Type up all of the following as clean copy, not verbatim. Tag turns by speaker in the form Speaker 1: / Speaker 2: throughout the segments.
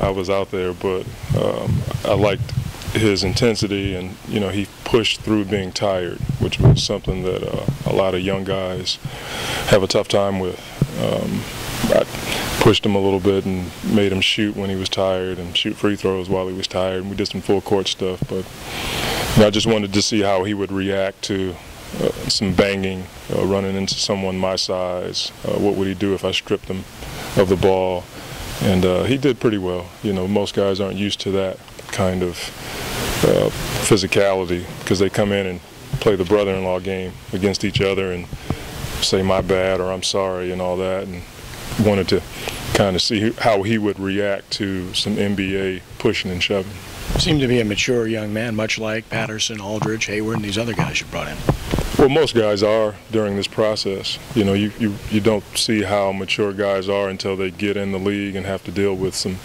Speaker 1: I was out there, but I liked his intensity, and he pushed through being tired, which was something that a lot of young guys have a tough time with. I pushed him a little bit and made him shoot when he was tired and shoot free throws while he was tired, and we did some full court stuff, but I just wanted to see how he would react to some banging, running into someone my size. What would he do if I stripped him of the ball? And he did pretty well. Most guys aren't used to that kind of physicality, because they come in and play the brother-in-law game against each other and say my bad or I'm sorry and all that, and wanted to kind of see how he would react to some NBA pushing and shoving.
Speaker 2: Seemed to be a mature young man, much like Patterson, Aldridge, Hayward, and these other guys you brought in.
Speaker 1: Well, most guys are during this process. You don't see how mature guys are until they get in the league and have to deal with some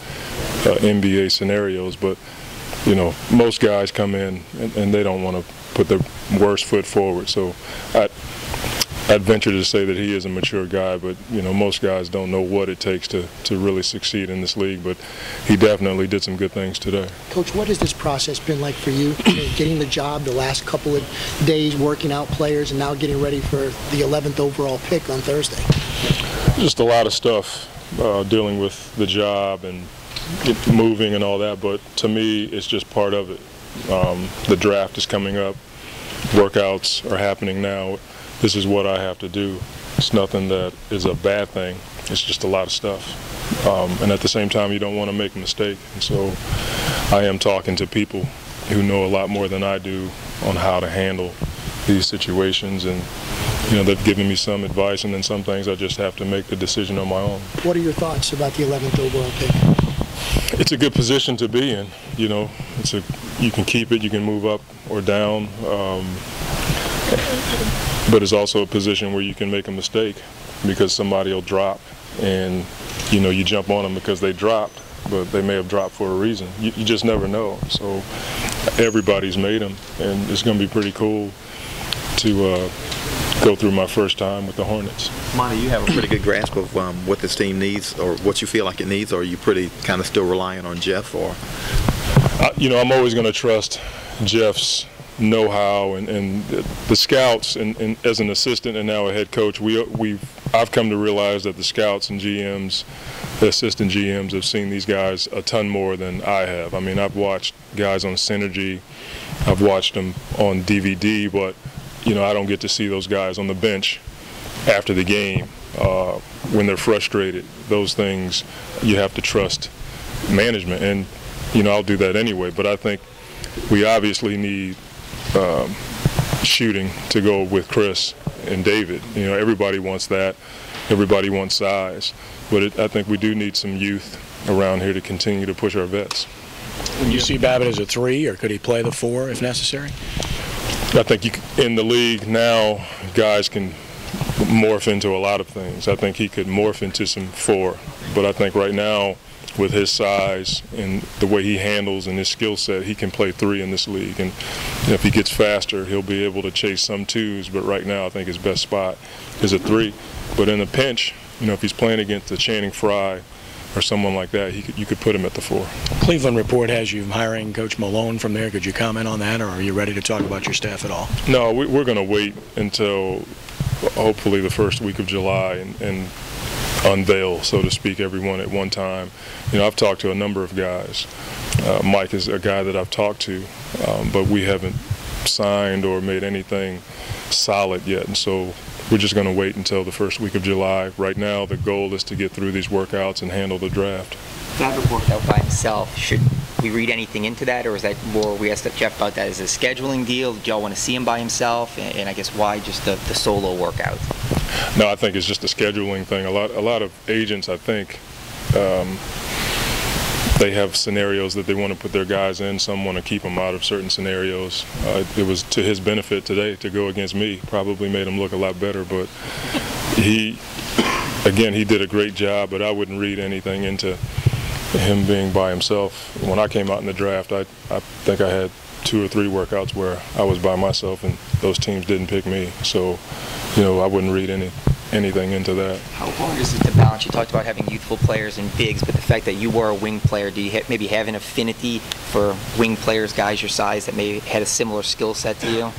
Speaker 1: NBA scenarios. But most guys come in and they don't want to put their worst foot forward. So I'd venture to say that he is a mature guy, but most guys don't know what it takes to really succeed in this league. But he definitely did some good things today.
Speaker 3: Coach, what has this process been like for you? Getting the job the last couple of days, working out players, and now getting ready for the 11th overall pick on Thursday?
Speaker 1: Just a lot of stuff, dealing with the job and moving and all that. But to me, it's just part of it. The draft is coming up. Workouts are happening now. This is what I have to do. It's nothing that is a bad thing. It's just a lot of stuff. And at the same time, you don't want to make a mistake. And so I am talking to people who know a lot more than I do on how to handle these situations. And they've given me some advice, and then some things I just have to make the decision on my own.
Speaker 3: What are your thoughts about the 11th overall pick?
Speaker 1: It's a good position to be in. You can keep it, you can move up or down. But it's also a position where you can make a mistake because somebody will drop, and you jump on them because they dropped, but they may have dropped for a reason. You just never know. So everybody's made them, and it's going to be pretty cool to go through my first time with the Hornets.
Speaker 4: Monty, you have a pretty good grasp of what this team needs, or what you feel like it needs, or are you pretty kind of still relying on Jeff? Or
Speaker 1: I'm always going to trust Jeff's know-how and the scouts, and as an assistant and now a head coach, I've come to realize that the scouts and GMs, the assistant GMs, have seen these guys a ton more than I have. I mean, I've watched guys on Synergy, I've watched them on DVD, but I don't get to see those guys on the bench after the game when they're frustrated. Those things, you have to trust management, and I'll do that anyway. But I think we obviously need shooting to go with Chris and David. Everybody wants that. Everybody wants size. But I think we do need some youth around here to continue to push our vets.
Speaker 2: Do you see Babbitt as a 3, or could he play the 4 if necessary?
Speaker 1: I think in the league now, guys can morph into a lot of things. I think he could morph into some 4. But I think right now, with his size and the way he handles and his skill set, he can play 3 in this league. And if he gets faster, he'll be able to chase some 2s. But right now, I think his best spot is a 3. But in a pinch, if he's playing against a Channing Frye or someone like that, you could put him at the 4.
Speaker 2: Cleveland Report has you hiring Coach Malone from there. Could you comment on that, or are you ready to talk about your staff at all?
Speaker 1: No, we're going to wait until hopefully the first week of July and unveil, so to speak, everyone at one time. I've talked to a number of guys. Mike is a guy that I've talked to, but we haven't signed or made anything solid yet, and so we're just going to wait until the first week of July. Right now, the goal is to get through these workouts and handle the draft.
Speaker 5: Babbitt worked out by himself. Should we read anything into that, or is that more, we asked Jeff about that, as a scheduling deal? Do y'all want to see him by himself? And I guess why just the solo workout?
Speaker 1: No, I think it's just a scheduling thing. A lot of agents, I think, they have scenarios that they want to put their guys in. Some want to keep them out of certain scenarios. It was to his benefit today to go against me. Probably made him look a lot better, but he did a great job, but I wouldn't read anything into him being by himself. When I came out in the draft, I think I had 2 or 3 workouts where I was by myself and those teams didn't pick me. So, I wouldn't read anything into that.
Speaker 5: How hard is it to balance? You talked about having youthful players and bigs, but the fact that you were a wing player, do you maybe have an affinity for wing players, guys your size that maybe had a similar skill set to you?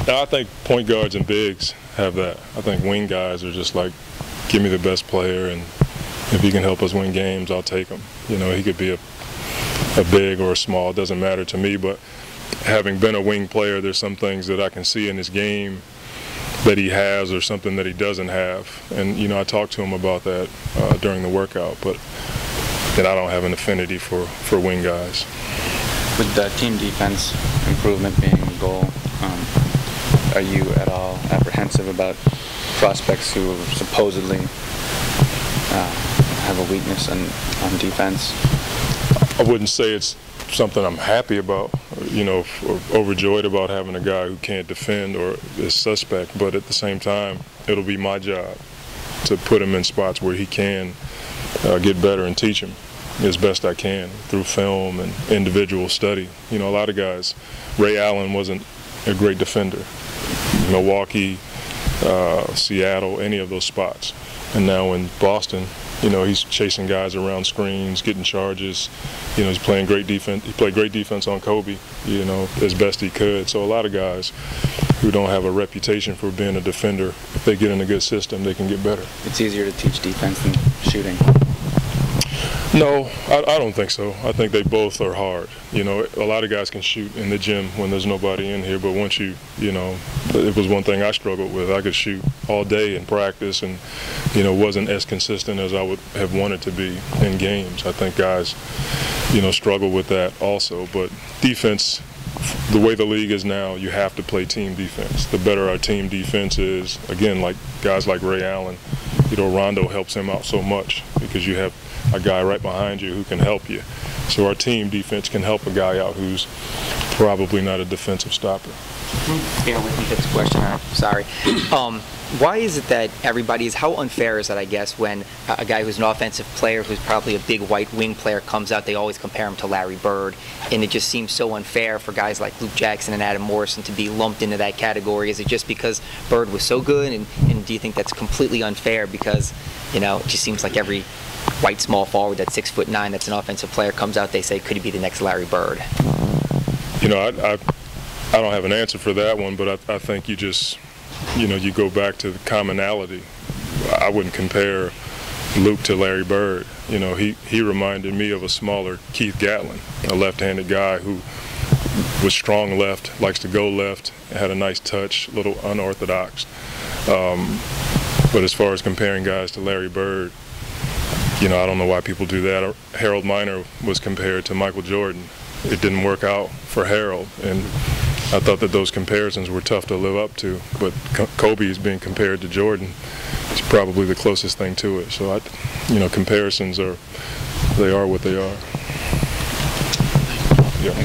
Speaker 1: Now, I think point guards and bigs have that. I think wing guys are just like, give me the best player, and if he can help us win games, I'll take him. You know, he could be a big or a small, it doesn't matter to me, but having been a wing player, there's some things that I can see in his game that he has or something that he doesn't have. And, you know, I talked to him about that during the workout, but then I don't have an affinity for wing guys.
Speaker 6: With the team defense improvement being the goal, are you at all apprehensive about prospects who supposedly have a weakness on defense?
Speaker 1: I wouldn't say it's something I'm happy about, you know, or overjoyed about having a guy who can't defend or is suspect, but at the same time, it'll be my job to put him in spots where he can get better and teach him as best I can through film and individual study. You know, a lot of guys, Ray Allen wasn't a great defender. Milwaukee, Seattle, any of those spots. And now in Boston, you know, he's chasing guys around screens, getting charges. You know, he's playing great defense. He played great defense on Kobe, you know, as best he could. So a lot of guys who don't have a reputation for being a defender, if they get in a good system, they can get better.
Speaker 6: It's easier to teach defense than shooting.
Speaker 1: No, I don't think so. I think they both are hard. You know, a lot of guys can shoot in the gym when there's nobody in here, but once you know, it was one thing I struggled with. I could shoot all day in practice and, you know, wasn't as consistent as I would have wanted to be in games. I think guys, you know, struggle with that also. But defense, the way the league is now, you have to play team defense. The better our team defense is, again, like guys like Ray Allen, you know, Rondo helps him out so much because you have a guy right behind you who can help you. So our team defense can help a guy out who's probably not a defensive stopper.
Speaker 5: Bear with me, that's a question. Sorry. Why is it that how unfair is that, I guess, when a guy who's an offensive player, who's probably a big white wing player, comes out, they always compare him to Larry Bird, and it just seems so unfair for guys like Luke Jackson and Adam Morrison to be lumped into that category? Is it just because Bird was so good, and do you think that's completely unfair because, you know, it just seems like every white small forward that's 6'9", that's an offensive player, comes out, they say, could he be the next Larry Bird?
Speaker 1: You know, I don't have an answer for that one, but I think you just, you know, you go back to the commonality. I wouldn't compare Luke to Larry Bird. You know, he reminded me of a smaller Keith Gatlin, a left-handed guy who was strong left, likes to go left, had a nice touch, a little unorthodox. But as far as comparing guys to Larry Bird, you know, I don't know why people do that. Harold Miner was compared to Michael Jordan. It didn't work out for Harold, and I thought that those comparisons were tough to live up to. But Kobe is being compared to Jordan. It's probably the closest thing to it. So, you know, comparisons are what they are. Yeah.